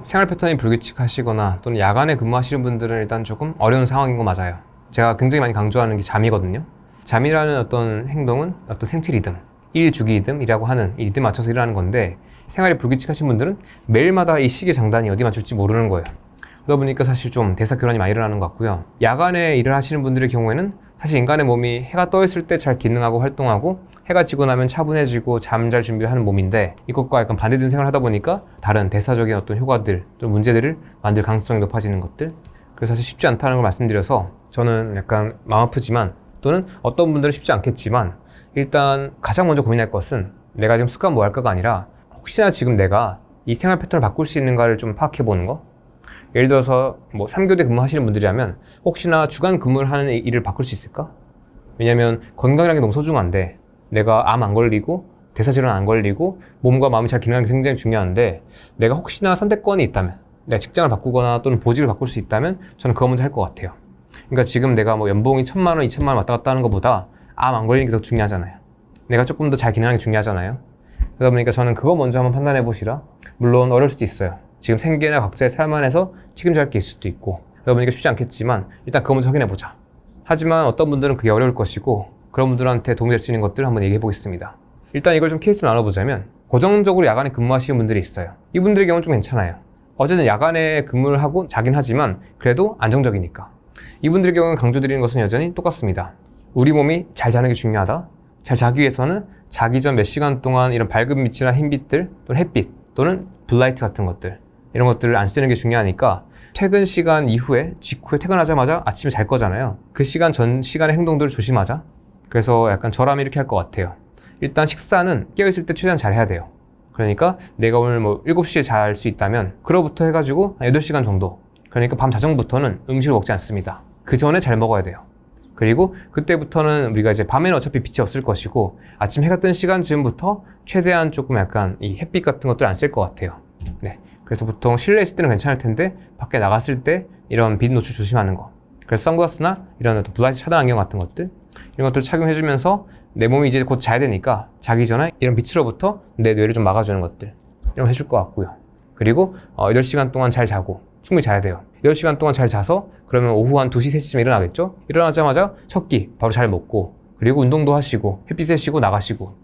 생활 패턴이 불규칙하시거나 또는 야간에 근무하시는 분들은 일단 조금 어려운 상황인 거 맞아요. 제가 굉장히 많이 강조하는 게 잠이거든요. 잠이라는 어떤 행동은 어떤 생체 리듬, 일주기 리듬이라고 하는 이 리듬 맞춰서 일어나는 건데, 생활이 불규칙하신 분들은 매일마다 이 시계 장단이 어디 맞출지 모르는 거예요. 그러다 보니까 사실 좀 대사교란이 많이 일어나는 것 같고요. 야간에 일을 하시는 분들의 경우에는 사실 인간의 몸이 해가 떠 있을 때 잘 기능하고 활동하고, 해가 지고 나면 차분해지고 잠잘 준비하는 몸인데, 이것과 약간 반대된 생활을 하다 보니까 다른 대사적인 어떤 효과들 또 문제들을 만들 가능성이 높아지는 것들, 그래서 사실 쉽지 않다는 걸 말씀드려서, 저는 약간 마음 아프지만, 또는 어떤 분들은 쉽지 않겠지만, 일단 가장 먼저 고민할 것은 내가 지금 습관 뭐 할까가 아니라, 혹시나 지금 내가 이 생활 패턴을 바꿀 수 있는가를 좀 파악해 보는 거. 예를 들어서 뭐 3교대 근무하시는 분들이라면 혹시나 주간 근무를 하는 일을 바꿀 수 있을까? 왜냐면 건강이라는 게 너무 소중한데, 내가 암 안 걸리고 대사질환 안 걸리고 몸과 마음이 잘 기능하는 게 굉장히 중요한데, 내가 혹시나 선택권이 있다면, 내가 직장을 바꾸거나 또는 보직을 바꿀 수 있다면 저는 그거 먼저 할 것 같아요. 그러니까 지금 내가 뭐 연봉이 1,000만 원, 2,000만 원 왔다 갔다 하는 것보다 암 안 걸리는 게 더 중요하잖아요. 내가 조금 더 잘 기능하는 게 중요하잖아요. 그러다 보니까 저는 그거 먼저 한번 판단해 보시라. 물론 어려울 수도 있어요. 지금 생계나 각자의 삶 안에서 책임져야 할 게 있을 수도 있고, 그러다 보니까 쉽지 않겠지만 일단 그거 먼저 확인해 보자. 하지만 어떤 분들은 그게 어려울 것이고, 그런 분들한테 도움이 될 수 있는 것들을 한번 얘기해 보겠습니다. 일단 이걸 좀 케이스로 나눠보자면, 고정적으로 야간에 근무하시는 분들이 있어요. 이분들의 경우는 좀 괜찮아요. 어쨌든 야간에 근무를 하고 자긴 하지만 그래도 안정적이니까. 이분들의 경우는 강조드리는 것은 여전히 똑같습니다. 우리 몸이 잘 자는 게 중요하다. 잘 자기 위해서는 자기 전 몇 시간 동안 이런 밝은 빛이나 흰빛들 또는 햇빛 또는 블라이트 같은 것들, 이런 것들을 안 쓰는 게 중요하니까, 퇴근 시간 이후에, 직후에 퇴근하자마자 아침에 잘 거잖아요. 그 시간 전 시간의 행동들을 조심하자. 그래서 약간 저라면 이렇게 할 것 같아요. 일단 식사는 깨어있을 때 최대한 잘 해야 돼요. 그러니까 내가 오늘 뭐 7시에 잘 수 있다면 그로부터 해가지고 8시간 정도, 그러니까 밤 자정부터는 음식을 먹지 않습니다. 그 전에 잘 먹어야 돼요. 그리고 그때부터는 우리가 이제 밤에는 어차피 빛이 없을 것이고, 아침 해가 뜬 시간쯤부터 최대한 조금 약간 이 햇빛 같은 것들 안 쓸 것 같아요. 네. 그래서 보통 실내에 있을 때는 괜찮을 텐데, 밖에 나갔을 때 이런 빛 노출 조심하는 거. 그래서 선글라스나 이런 어떤 블라이트 차단 안경 같은 것들, 이런 것들을 착용해주면서 내 몸이 이제 곧 자야 되니까 자기 전에 이런 빛으로부터 내 뇌를 좀 막아주는 것들, 이런 거 해줄 것 같고요. 그리고 8시간 동안 잘 자고, 충분히 자야 돼요. 8시간 동안 잘 자서 그러면 오후 한 2시, 3시쯤 일어나겠죠? 일어나자마자 첫 끼 바로 잘 먹고, 그리고 운동도 하시고 햇빛 쐬시고 나가시고,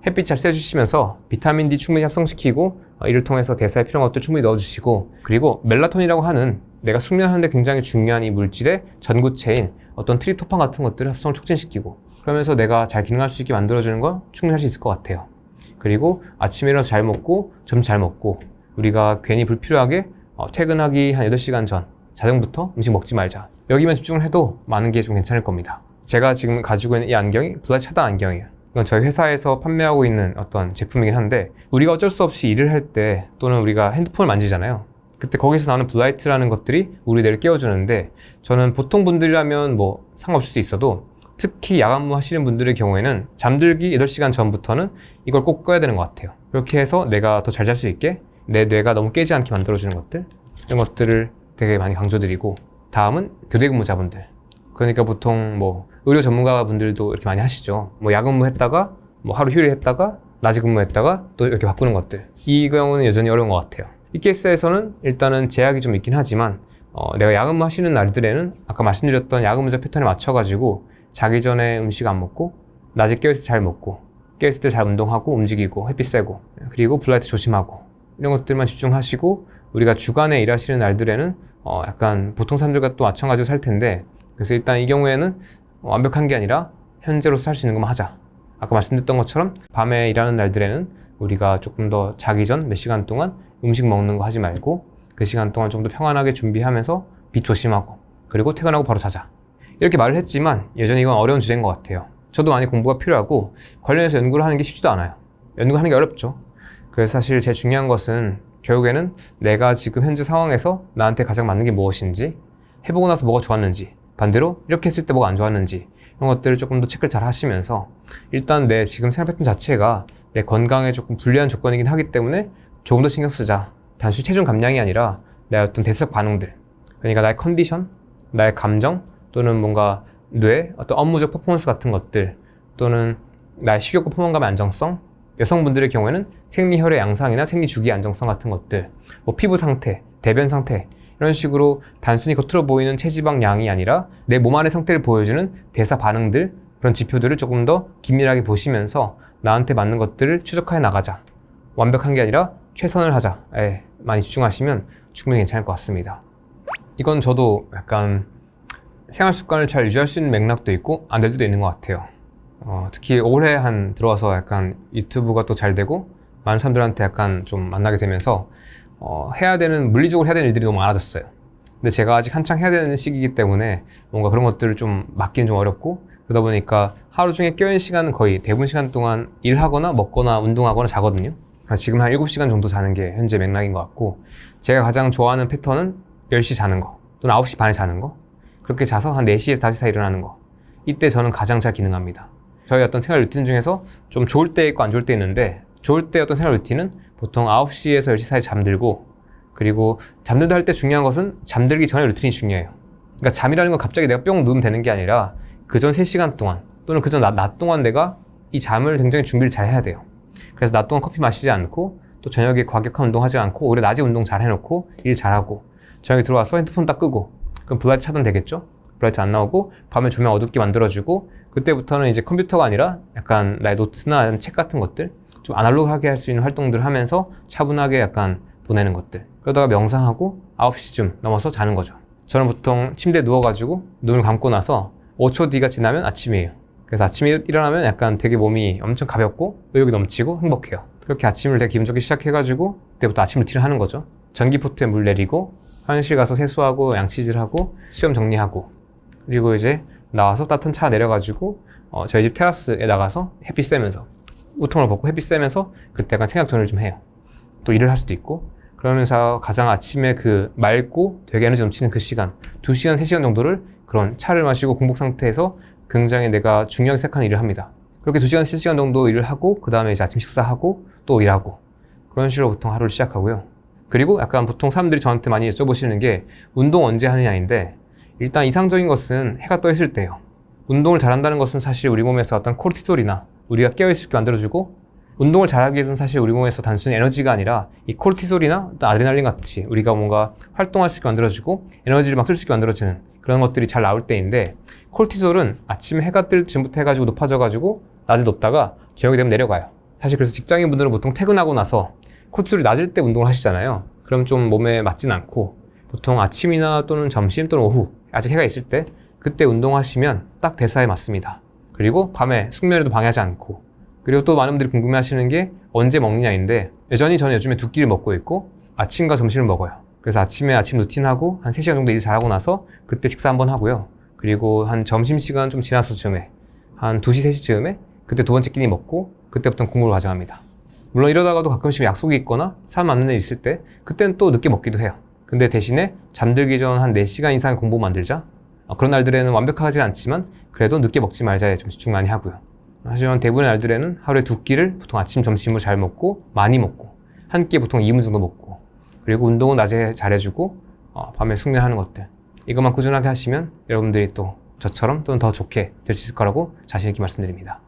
햇빛 잘 쐬주시면서 비타민 D 충분히 합성시키고, 이를 통해서 대사에 필요한 것들 충분히 넣어주시고, 그리고 멜라토닌이라고 하는 내가 숙면하는데 굉장히 중요한 이 물질의 전구체인 어떤 트립토판 같은 것들을 합성을 촉진시키고, 그러면서 내가 잘 기능할 수 있게 만들어주는 건 충분히 할 수 있을 것 같아요. 그리고 아침에 일어나서 잘 먹고 점심 잘 먹고, 우리가 괜히 불필요하게 퇴근하기 한 8시간 전 자정부터 음식 먹지 말자. 여기만 집중을 해도 많은 게 좀 괜찮을 겁니다. 제가 지금 가지고 있는 이 안경이 블라이트 차단 안경이에요. 이건 저희 회사에서 판매하고 있는 어떤 제품이긴 한데, 우리가 어쩔 수 없이 일을 할 때 또는 우리가 핸드폰을 만지잖아요. 그때 거기서 나오는 블라이트라는 것들이 우리 뇌를 깨워주는데, 저는 보통 분들이라면 뭐 상관없을 수 있어도 특히 야간 근무 하시는 분들의 경우에는 잠들기 8시간 전부터는 이걸 꼭 꺼야 되는 것 같아요. 그렇게 해서 내가 더 잘 잘 수 있게 내 뇌가 너무 깨지 않게 만들어주는 것들, 이런 것들을 되게 많이 강조드리고, 다음은 교대 근무자분들. 그러니까 보통 뭐 의료 전문가분들도 이렇게 많이 하시죠. 뭐 야근무 했다가 뭐 하루 휴일 했다가 낮에 근무했다가 또 이렇게 바꾸는 것들. 이 경우는 여전히 어려운 것 같아요. 이 케이스에서는 일단은 제약이 좀 있긴 하지만, 내가 야근무 하시는 날들에는 아까 말씀드렸던 야근무자 패턴에 맞춰가지고 자기 전에 음식 안 먹고, 낮에 깨어있을 때 잘 먹고, 깨어있을 때 잘 운동하고 움직이고 햇빛 쐬고, 그리고 블라이트 조심하고, 이런 것들만 집중하시고, 우리가 주간에 일하시는 날들에는 약간 보통 사람들과 또 마찬가지로 살 텐데, 그래서 일단 이 경우에는 완벽한 게 아니라 현재로서 살 수 있는 것만 하자. 아까 말씀드렸던 것처럼 밤에 일하는 날들에는 우리가 조금 더 자기 전 몇 시간 동안 음식 먹는 거 하지 말고, 그 시간 동안 좀 더 평안하게 준비하면서 빛 조심하고, 그리고 퇴근하고 바로 자자. 이렇게 말을 했지만 여전히 이건 어려운 주제인 것 같아요. 저도 많이 공부가 필요하고 관련해서 연구를 하는 게 쉽지도 않아요. 연구하는 게 어렵죠. 그래서 사실 제일 중요한 것은 결국에는 내가 지금 현재 상황에서 나한테 가장 맞는 게 무엇인지, 해보고 나서 뭐가 좋았는지, 반대로 이렇게 했을 때 뭐가 안 좋았는지, 이런 것들을 조금 더 체크를 잘 하시면서, 일단 내 지금 생활 패턴 자체가 내 건강에 조금 불리한 조건이긴 하기 때문에 조금 더 신경 쓰자. 단순히 체중 감량이 아니라 내 어떤 대사적 반응들, 그러니까 나의 컨디션, 나의 감정, 또는 뭔가 뇌, 어떤 업무적 퍼포먼스 같은 것들, 또는 나의 식욕과 포만감의 안정성, 여성분들의 경우에는 생리혈의 양상이나 생리주기의 안정성 같은 것들, 뭐 피부 상태, 대변 상태, 이런 식으로 단순히 겉으로 보이는 체지방 양이 아니라 내 몸 안의 상태를 보여주는 대사 반응들, 그런 지표들을 조금 더 긴밀하게 보시면서 나한테 맞는 것들을 추적해 나가자. 완벽한 게 아니라 최선을 하자에 많이 집중하시면 충분히 괜찮을 것 같습니다. 이건 저도 약간 생활 습관을 잘 유지할 수 있는 맥락도 있고 안 될 때도 있는 것 같아요. 특히 올해 한 들어와서 약간 유튜브가 또 잘 되고 많은 사람들한테 약간 좀 만나게 되면서 해야 되는, 물리적으로 해야 되는 일들이 너무 많아졌어요. 근데 제가 아직 한창 해야 되는 시기이기 때문에 뭔가 그런 것들을 좀 맡기는 좀 어렵고, 그러다 보니까 하루 중에 깨어있는 시간은 거의 대부분 시간 동안 일하거나 먹거나 운동하거나 자거든요. 지금 한 7시간 정도 자는 게 현재 맥락인 것 같고, 제가 가장 좋아하는 패턴은 10시 자는 거 또는 9시 반에 자는 거, 그렇게 자서 한 4시에서 5시 사이 일어나는 거, 이때 저는 가장 잘 기능합니다. 저희 어떤 생활 루틴 중에서 좀 좋을 때 있고 안 좋을 때 있는데, 좋을 때 어떤 생활 루틴은 보통 9시에서 10시 사이 잠들고, 그리고 잠들다 할 때 중요한 것은 잠들기 전에 루틴이 중요해요. 그러니까 잠이라는 건 갑자기 내가 뿅 누우면 되는 게 아니라 그전 3시간 동안 또는 그전 낮 동안 내가 이 잠을 굉장히 준비를 잘 해야 돼요. 그래서 낮 동안 커피 마시지 않고, 또 저녁에 과격한 운동하지 않고 오히려 낮에 운동 잘 해놓고 일 잘하고, 저녁에 들어와서 핸드폰 딱 끄고, 그럼 블라이트 차단 되겠죠? 블라이트 안 나오고 밤에 조명 어둡게 만들어주고, 그때부터는 이제 컴퓨터가 아니라 약간 나의 노트나 책 같은 것들, 좀 아날로그하게 할 수 있는 활동들을 하면서 차분하게 약간 보내는 것들, 그러다가 명상하고 9시쯤 넘어서 자는 거죠. 저는 보통 침대에 누워가지고 눈을 감고 나서 5초 뒤가 지나면 아침이에요. 그래서 아침에 일어나면 약간 되게 몸이 엄청 가볍고 의욕이 넘치고 행복해요. 그렇게 아침을 되게 기분 좋게 시작해가지고 그때부터 아침 루틴을 하는 거죠. 전기포트에 물 내리고 화장실 가서 세수하고 양치질하고 수염 정리하고, 그리고 이제 나와서 따뜻한 차 내려가지고 저희 집 테라스에 나가서 햇빛 쐬면서, 우통을 벗고 햇빛 쐬면서 그때 약간 생각 정리를 좀 해요. 또 일을 할 수도 있고, 그러면서 가장 아침에 그 맑고 되게 에너지 넘치는 그 시간, 2시간, 3시간 정도를 그런 차를 마시고 공복 상태에서 굉장히 내가 중요하게 생각하는 일을 합니다. 그렇게 2시간, 3시간 정도 일을 하고, 그 다음에 이제 아침 식사하고 또 일하고, 그런 식으로 보통 하루를 시작하고요. 그리고 약간 보통 사람들이 저한테 많이 여쭤보시는 게 운동 언제 하느냐인데, 일단 이상적인 것은 해가 떠 있을 때예요. 운동을 잘한다는 것은 사실 우리 몸에서 어떤 코르티솔이나 우리가 깨어있을 게 만들어주고, 운동을 잘하기 위해서는 사실 우리 몸에서 단순히 에너지가 아니라 이 코르티솔이나 또 아드레날린 같이 우리가 뭔가 활동할 수 있게 만들어주고 에너지를 막 쓸 수 있게 만들어주는 그런 것들이 잘 나올 때인데, 코르티솔은 아침에 해가 뜰 즈음부터 해가지고 높아져가지고 낮에 높다가 저녁이 되면 내려가요. 사실 그래서 직장인 분들은 보통 퇴근하고 나서 코르티솔이 낮을 때 운동을 하시잖아요. 그럼 좀 몸에 맞진 않고, 보통 아침이나 또는 점심 또는 오후 아직 해가 있을 때 그때 운동하시면 딱 대사에 맞습니다. 그리고 밤에 숙면에도 방해하지 않고, 그리고 또 많은 분들이 궁금해하시는 게 언제 먹느냐인데, 여전히 저는 요즘에 2끼를 먹고 있고 아침과 점심을 먹어요. 그래서 아침에 아침 루틴하고 한 3시간 정도 일 잘하고 나서 그때 식사 한번 하고요. 그리고 한 점심시간 좀 지나서 쯤에 한 2시, 3시쯤에 그때 두 번째 끼니 먹고, 그때부터는 공부를 가져갑니다. 물론 이러다가도 가끔씩 약속이 있거나 사람 만나는 일 있을 때 그때는 또 늦게 먹기도 해요. 근데 대신에 잠들기 전 한 4시간 이상의 공부 만들자, 그런 날들에는 완벽하진 않지만 그래도 늦게 먹지 말자에 좀 집중 많이 하고요. 하지만 대부분의 날들에는 하루에 2끼를 보통 아침, 점심을 잘 먹고 많이 먹고, 한 끼에 보통 2분 정도 먹고, 그리고 운동은 낮에 잘해주고 밤에 숙면하는 것들, 이것만 꾸준하게 하시면 여러분들이 또 저처럼 또는 더 좋게 될 수 있을 거라고 자신 있게 말씀드립니다.